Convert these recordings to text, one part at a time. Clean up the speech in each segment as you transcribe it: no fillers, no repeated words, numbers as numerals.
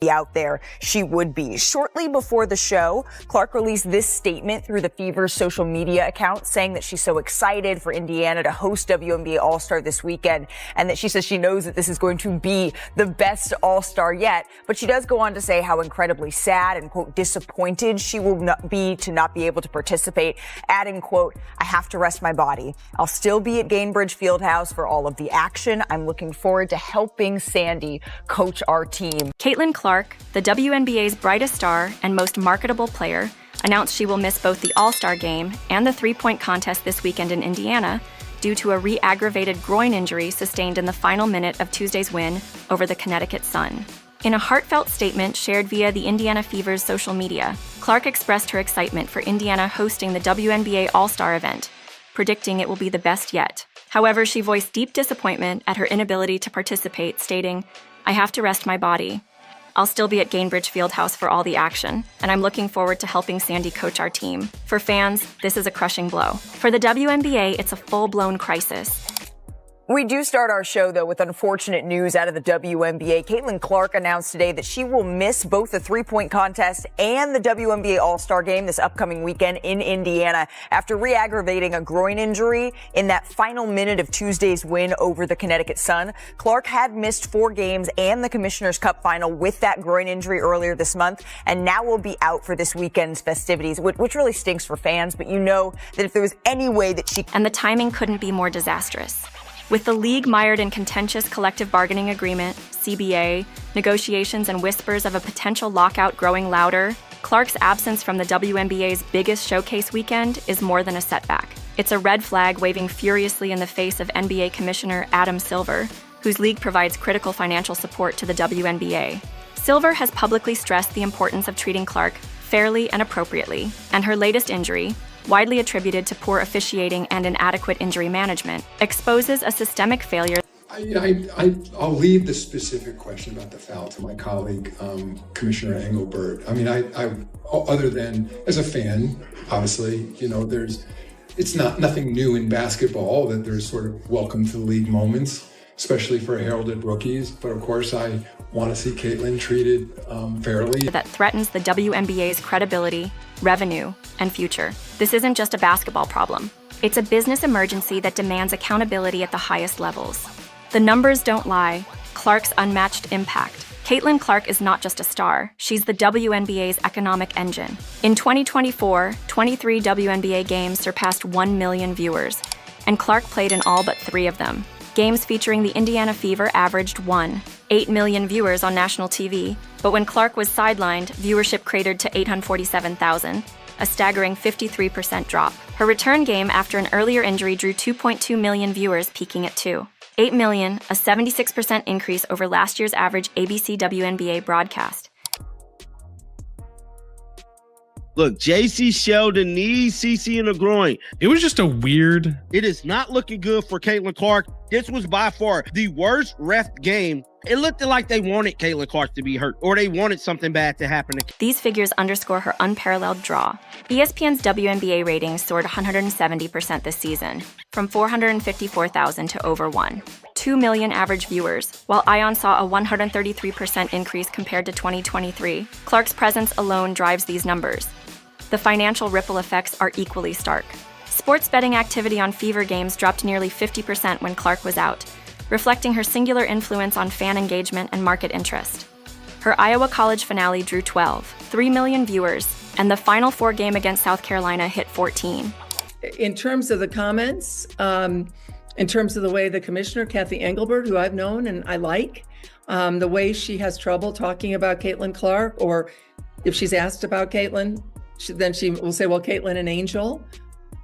out there, she would be. Shortly before the show, Clark released this statement through the Fever's social media account saying that she's so excited for Indiana to host WNBA All-Star this weekend, and that she says she knows that this is going to be the best All-Star yet. But she does go on to say how incredibly sad and, quote, disappointed she will not be able to participate, adding, quote, "I have to rest my body. I'll still be at Gainbridge Fieldhouse for all of the action. I'm looking forward to helping Sandy coach our team." Caitlin Clark, the WNBA's brightest star and most marketable player, announced she will miss both the All-Star game and the three-point contest this weekend in Indiana due to a re-aggravated groin injury sustained in the final minute of Tuesday's win over the Connecticut Sun. In a heartfelt statement shared via the Indiana Fever's social media, Clark expressed her excitement for Indiana hosting the WNBA All-Star event, predicting it will be the best yet. However, she voiced deep disappointment at her inability to participate, stating, "I have to rest my body. I'll still be at Gainbridge Fieldhouse for all the action, and I'm looking forward to helping Sandy coach our team." For fans, this is a crushing blow. For the WNBA, it's a full-blown crisis. We do start our show, though, with unfortunate news out of the WNBA. Caitlin Clark announced today that she will miss both the three-point contest and the WNBA All-Star game this upcoming weekend in Indiana after re-aggravating a groin injury in that final minute of Tuesday's win over the Connecticut Sun. Clark had missed 4 games and the Commissioner's Cup final with that groin injury earlier this month, and now will be out for this weekend's festivities, which really stinks for fans, but you know that if there was any way that she... And the timing couldn't be more disastrous. With the league mired in contentious collective bargaining agreement, CBA, negotiations and whispers of a potential lockout growing louder, Clark's absence from the WNBA's biggest showcase weekend is more than a setback. It's a red flag waving furiously in the face of NBA Commissioner Adam Silver, whose league provides critical financial support to the WNBA. Silver has publicly stressed the importance of treating Clark fairly and appropriately, and her latest injury, widely attributed to poor officiating and inadequate injury management, exposes a systemic failure. I'll leave the specific question about the foul to my colleague, Commissioner Engelbert. I mean, I other than as a fan, obviously, you know, it's nothing new in basketball that there's sort of welcome to the league moments, especially for heralded rookies. But of course, I want to see Caitlin treated fairly. That threatens the WNBA's credibility, revenue, and future. This isn't just a basketball problem. It's a business emergency that demands accountability at the highest levels. The numbers don't lie. Clark's unmatched impact. Caitlin Clark is not just a star, she's the WNBA's economic engine. In 2024, 23 WNBA games surpassed 1 million viewers, and Clark played in all but 3 of them. Games featuring the Indiana Fever averaged 1.8 million viewers on national TV, but when Clark was sidelined, viewership cratered to 847,000, a staggering 53% drop. Her return game after an earlier injury drew 2.2 million viewers, peaking at 2.8 million, a 76% increase over last year's average ABC WNBA broadcast. Look, JC Sheldon knees CC in the groin. It was just a weird... It is not looking good for Caitlin Clark. This was by far the worst ref game. It looked like they wanted Caitlin Clark to be hurt, or they wanted something bad to happen. These figures underscore her unparalleled draw. ESPN's WNBA ratings soared 170% this season, from 454,000 to over 1.2 million average viewers, while ION saw a 133% increase compared to 2023. Clark's presence alone drives these numbers. The financial ripple effects are equally stark. Sports betting activity on Fever games dropped nearly 50% when Clark was out, reflecting her singular influence on fan engagement and market interest. Her Iowa College finale drew 3 million viewers, and the Final Four game against South Carolina hit 14. In terms of the comments, in terms of the way the commissioner, Kathy Engelbert, who I've known and I like, the way she has trouble talking about Caitlin Clark, or if she's asked about Caitlin, then she will say, well, Caitlin and Angel.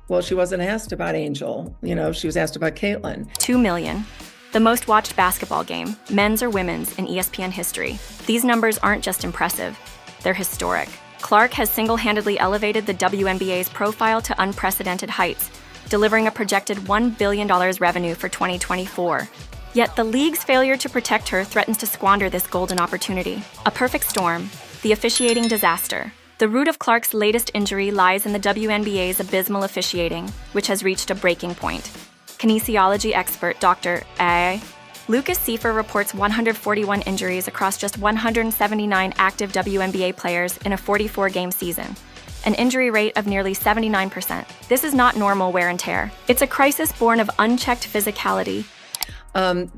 Well, she wasn't asked about Angel. You know, she was asked about Caitlin. 2 million. The most watched basketball game, men's or women's, in ESPN history. These numbers aren't just impressive, they're historic. Clark has single-handedly elevated the WNBA's profile to unprecedented heights, delivering a projected $1 billion revenue for 2024. Yet the league's failure to protect her threatens to squander this golden opportunity. A perfect storm, the officiating disaster. The root of Clark's latest injury lies in the WNBA's abysmal officiating, which has reached a breaking point. Kinesiology expert Dr. A. Lucas Seifer reports 141 injuries across just 179 active WNBA players in a 44-game season, an injury rate of nearly 79%. This is not normal wear and tear. It's a crisis born of unchecked physicality.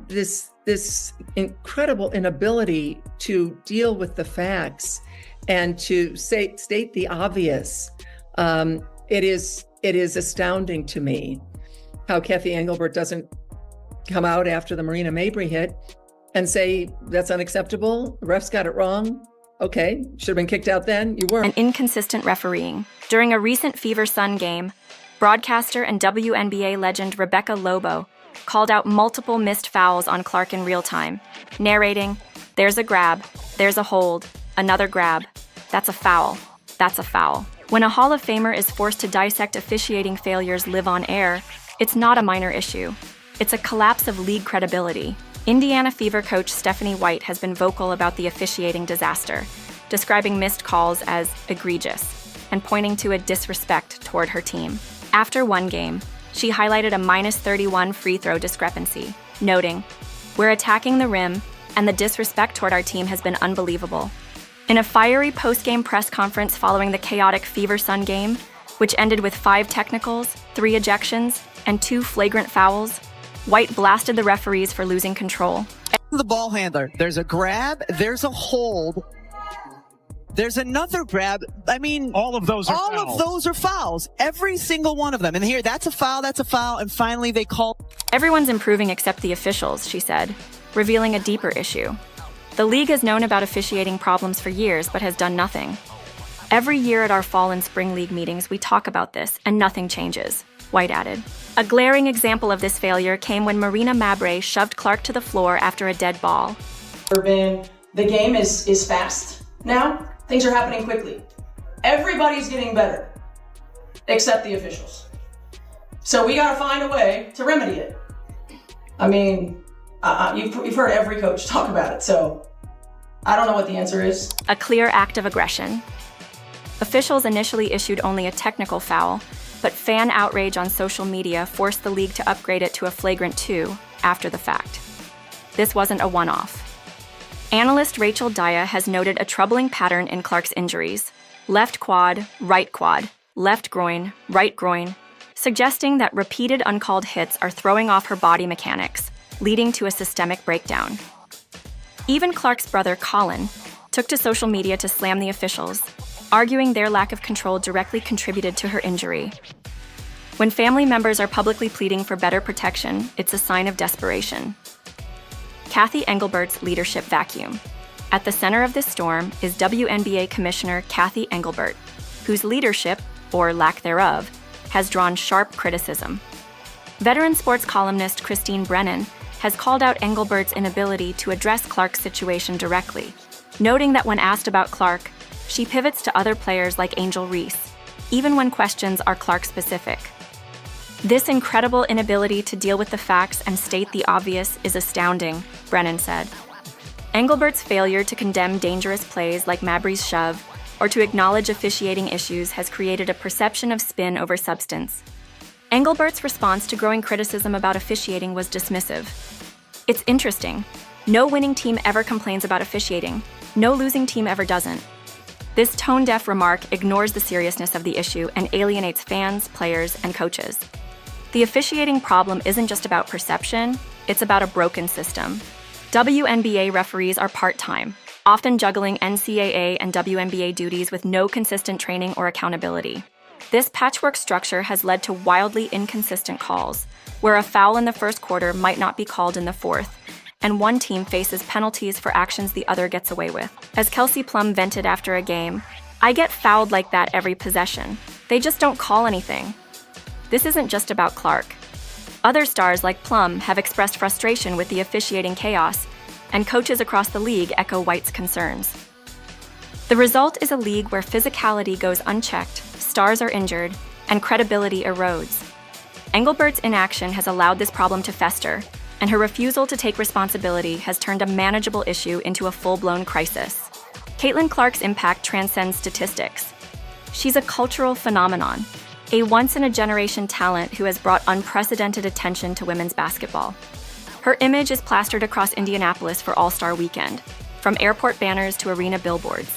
This incredible inability to deal with the facts and to state the obvious. It is astounding to me how Kathy Engelbert doesn't come out after the Marina Mabry hit and say, that's unacceptable, the refs got it wrong. Okay, should have been kicked out then, you weren't. And inconsistent refereeing. During a recent Fever Sun game, broadcaster and WNBA legend Rebecca Lobo called out multiple missed fouls on Clark in real time, narrating, "There's a grab, there's a hold, another grab, that's a foul, that's a foul." When a Hall of Famer is forced to dissect officiating failures live on air, it's not a minor issue. It's a collapse of league credibility. Indiana Fever coach Stephanie White has been vocal about the officiating disaster, describing missed calls as egregious and pointing to a disrespect toward her team. After one game, she highlighted a -31 free throw discrepancy, noting, "We're attacking the rim, and the disrespect toward our team has been unbelievable." In a fiery post-game press conference following the chaotic Fever Sun game, which ended with 5 technicals, 3 ejections, and 2 flagrant fouls, White blasted the referees for losing control. The ball handler, there's a grab, there's a hold, there's another grab. I mean, all of those are fouls. Every single one of them. And here, that's a foul, and finally they call. Everyone's improving except the officials, she said, revealing a deeper issue. The league has known about officiating problems for years, but has done nothing. Every year at our fall and spring league meetings, we talk about this, and nothing changes, White added. A glaring example of this failure came when Marina Mabry shoved Clark to the floor after a dead ball. The game is fast now. Things are happening quickly. Everybody's getting better, except the officials. So we gotta find a way to remedy it. I mean, you've heard every coach talk about it, so I don't know what the answer is. A clear act of aggression. Officials initially issued only a technical foul, but fan outrage on social media forced the league to upgrade it to a flagrant 2 after the fact. This wasn't a one-off. Analyst Rachel Daya has noted a troubling pattern in Clark's injuries: left quad, left groin, right groin, suggesting that repeated uncalled hits are throwing off her body mechanics, leading to a systemic breakdown. Even Clark's brother, Colin, took to social media to slam the officials, arguing their lack of control directly contributed to her injury. When family members are publicly pleading for better protection, it's a sign of desperation. Kathy Engelbert's leadership vacuum. At the center of this storm is WNBA Commissioner Kathy Engelbert, whose leadership, or lack thereof, has drawn sharp criticism. Veteran sports columnist Christine Brennan has called out Engelbert's inability to address Clark's situation directly, noting that when asked about Clark, she pivots to other players like Angel Reese, even when questions are Clark-specific. This incredible inability to deal with the facts and state the obvious is astounding, Brennan said. Engelbert's failure to condemn dangerous plays like Mabry's shove or to acknowledge officiating issues has created a perception of spin over substance. Engelbert's response to growing criticism about officiating was dismissive. It's interesting. No winning team ever complains about officiating. No losing team ever doesn't. This tone-deaf remark ignores the seriousness of the issue and alienates fans, players, and coaches. The officiating problem isn't just about perception, it's about a broken system. WNBA referees are part-time, often juggling NCAA and WNBA duties with no consistent training or accountability. This patchwork structure has led to wildly inconsistent calls, where a foul in the first quarter might not be called in the fourth, and one team faces penalties for actions the other gets away with. As Kelsey Plum vented after a game, "I get fouled like that every possession. They just don't call anything." This isn't just about Clark. Other stars like Plum have expressed frustration with the officiating chaos, and coaches across the league echo White's concerns. The result is a league where physicality goes unchecked, stars are injured, and credibility erodes. Engelbert's inaction has allowed this problem to fester, and her refusal to take responsibility has turned a manageable issue into a full-blown crisis. Caitlin Clark's impact transcends statistics. She's a cultural phenomenon, a once-in-a-generation talent who has brought unprecedented attention to women's basketball. Her image is plastered across Indianapolis for All-Star Weekend, from airport banners to arena billboards.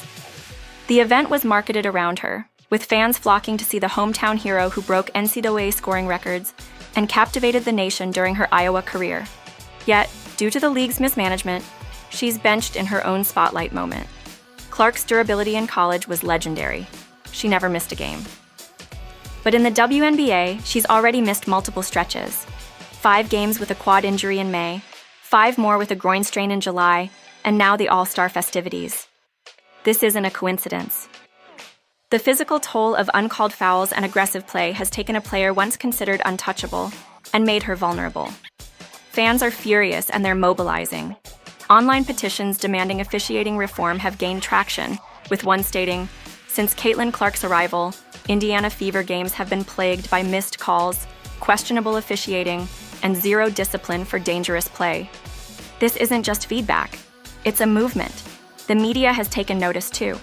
The event was marketed around her, with fans flocking to see the hometown hero who broke NCAA scoring records and captivated the nation during her Iowa career. Yet, due to the league's mismanagement, she's benched in her own spotlight moment. Clark's durability in college was legendary. She never missed a game. But in the WNBA, she's already missed multiple stretches. 5 games with a quad injury in May, 5 more with a groin strain in July, and now the All-Star festivities. This isn't a coincidence. The physical toll of uncalled fouls and aggressive play has taken a player once considered untouchable and made her vulnerable. Fans are furious and they're mobilizing. Online petitions demanding officiating reform have gained traction, with one stating, "Since Caitlin Clark's arrival, Indiana Fever games have been plagued by missed calls, questionable officiating, and zero discipline for dangerous play." This isn't just feedback. It's a movement. The media has taken notice too.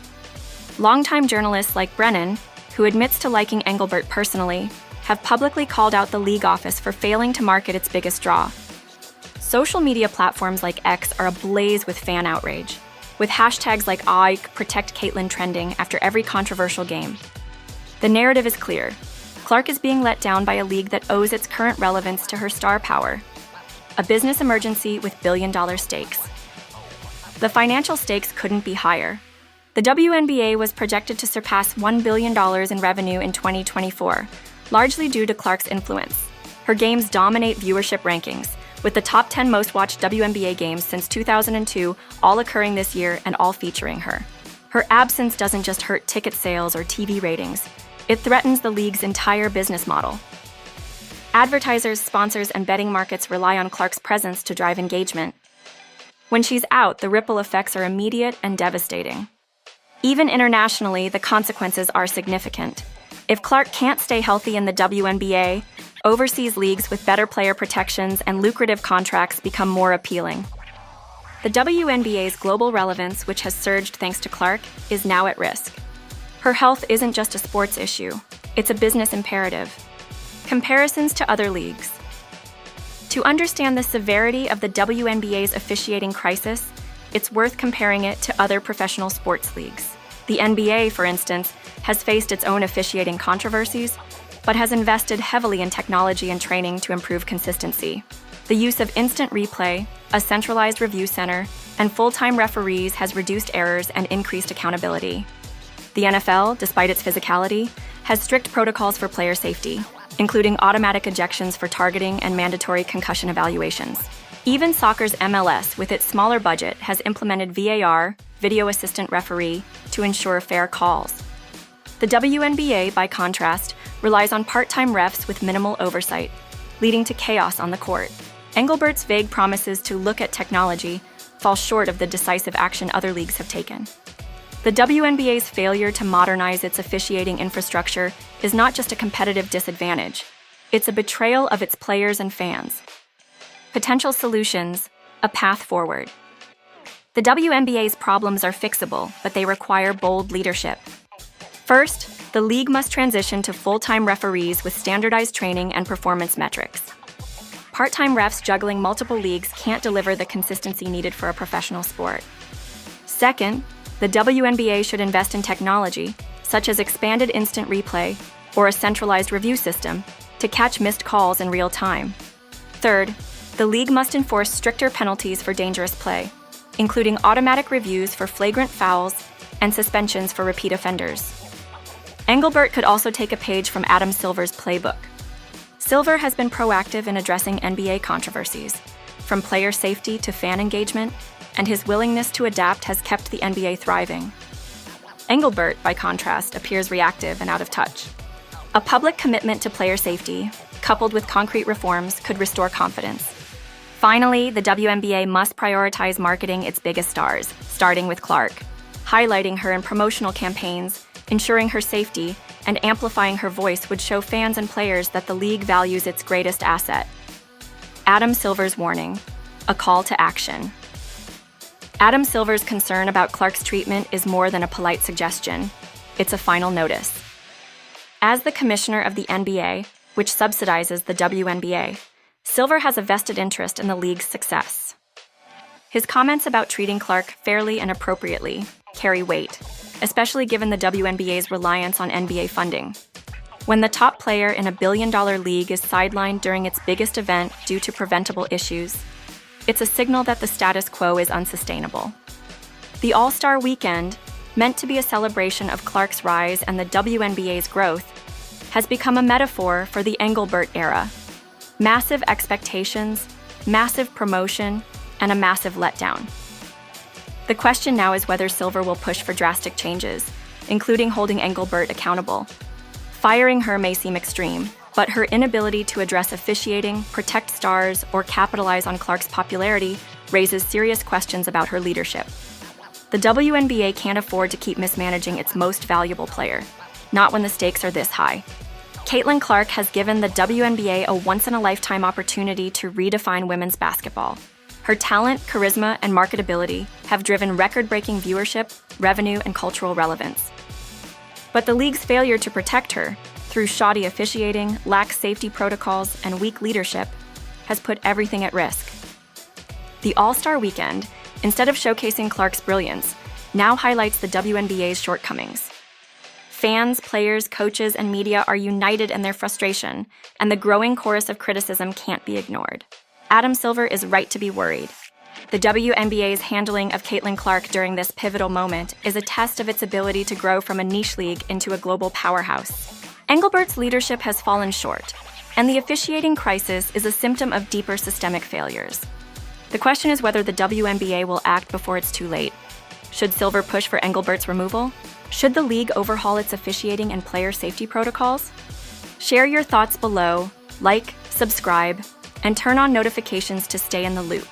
Longtime journalists like Brennan, who admits to liking Engelbert personally, have publicly called out the league office for failing to market its biggest draw. Social media platforms like X are ablaze with fan outrage, with hashtags like #ProtectCaitlin trending after every controversial game. The narrative is clear. Clark is being let down by a league that owes its current relevance to her star power. A business emergency with billion-dollar stakes. The financial stakes couldn't be higher. The WNBA was projected to surpass $1 billion in revenue in 2024, largely due to Clark's influence. Her games dominate viewership rankings, with the top 10 most-watched WNBA games since 2002 all occurring this year and all featuring her. Her absence doesn't just hurt ticket sales or TV ratings, it threatens the league's entire business model. Advertisers, sponsors, and betting markets rely on Clark's presence to drive engagement. When she's out, the ripple effects are immediate and devastating. Even internationally, the consequences are significant. If Clark can't stay healthy in the WNBA, overseas leagues with better player protections and lucrative contracts become more appealing. The WNBA's global relevance, which has surged thanks to Clark, is now at risk. Her health isn't just a sports issue, it's a business imperative. Comparisons to other leagues. To understand the severity of the WNBA's officiating crisis, it's worth comparing it to other professional sports leagues. The NBA, for instance, has faced its own officiating controversies, but has invested heavily in technology and training to improve consistency. The use of instant replay, a centralized review center, and full-time referees has reduced errors and increased accountability. The NFL, despite its physicality, has strict protocols for player safety, including automatic ejections for targeting and mandatory concussion evaluations. Even soccer's MLS, with its smaller budget, has implemented VAR, video assistant referee, to ensure fair calls. The WNBA, by contrast, relies on part-time refs with minimal oversight, leading to chaos on the court. Engelbert's vague promises to look at technology fall short of the decisive action other leagues have taken. The WNBA's failure to modernize its officiating infrastructure is not just a competitive disadvantage, it's a betrayal of its players and fans. Potential solutions, a path forward. The WNBA's problems are fixable, but they require bold leadership. First, the league must transition to full-time referees with standardized training and performance metrics. Part-time refs juggling multiple leagues can't deliver the consistency needed for a professional sport. Second, the WNBA should invest in technology, such as expanded instant replay or a centralized review system, to catch missed calls in real time. Third, the league must enforce stricter penalties for dangerous play, including automatic reviews for flagrant fouls and suspensions for repeat offenders. Engelbert could also take a page from Adam Silver's playbook. Silver has been proactive in addressing NBA controversies, from player safety to fan engagement, and his willingness to adapt has kept the NBA thriving. Engelbert, by contrast, appears reactive and out of touch. A public commitment to player safety, coupled with concrete reforms, could restore confidence. Finally, the WNBA must prioritize marketing its biggest stars, starting with Clark, highlighting her in promotional campaigns, ensuring her safety, and amplifying her voice would show fans and players that the league values its greatest asset. Adam Silver's warning, a call to action. Adam Silver's concern about Clark's treatment is more than a polite suggestion. It's a final notice. As the commissioner of the NBA, which subsidizes the WNBA, Silver has a vested interest in the league's success. His comments about treating Clark fairly and appropriately carry weight, especially given the WNBA's reliance on NBA funding. When the top player in a billion-dollar league is sidelined during its biggest event due to preventable issues, it's a signal that the status quo is unsustainable. The All-Star Weekend, meant to be a celebration of Clark's rise and the WNBA's growth, has become a metaphor for the Engelbert era. Massive expectations, massive promotion, and a massive letdown. The question now is whether Silver will push for drastic changes, including holding Engelbert accountable. Firing her may seem extreme, but her inability to address officiating, protect stars, or capitalize on Clark's popularity raises serious questions about her leadership. The WNBA can't afford to keep mismanaging its most valuable player, not when the stakes are this high. Caitlin Clark has given the WNBA a once-in-a-lifetime opportunity to redefine women's basketball. Her talent, charisma, and marketability have driven record-breaking viewership, revenue, and cultural relevance. But the league's failure to protect her, through shoddy officiating, lax safety protocols, and weak leadership, has put everything at risk. The All-Star Weekend, instead of showcasing Clark's brilliance, now highlights the WNBA's shortcomings. Fans, players, coaches, and media are united in their frustration, and the growing chorus of criticism can't be ignored. Adam Silver is right to be worried. The WNBA's handling of Caitlin Clark during this pivotal moment is a test of its ability to grow from a niche league into a global powerhouse. Engelbert's leadership has fallen short, and the officiating crisis is a symptom of deeper systemic failures. The question is whether the WNBA will act before it's too late. Should Silver push for Engelbert's removal? Should the league overhaul its officiating and player safety protocols? Share your thoughts below, like, subscribe, and turn on notifications to stay in the loop.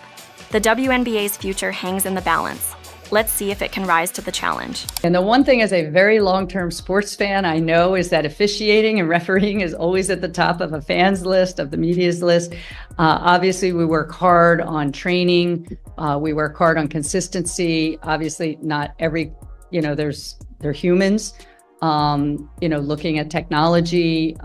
The WNBA's future hangs in the balance. Let's see if it can rise to the challenge. And the one thing as a very long-term sports fan I know is that officiating and refereeing is always at the top of a fan's list, of the media's list. Obviously, we work hard on training. We work hard on consistency. Obviously, not every, they're humans. Looking at technology,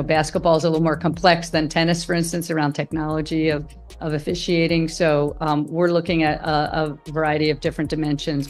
basketball is a little more complex than tennis, for instance, around technology of officiating. So we're looking at a variety of different dimensions.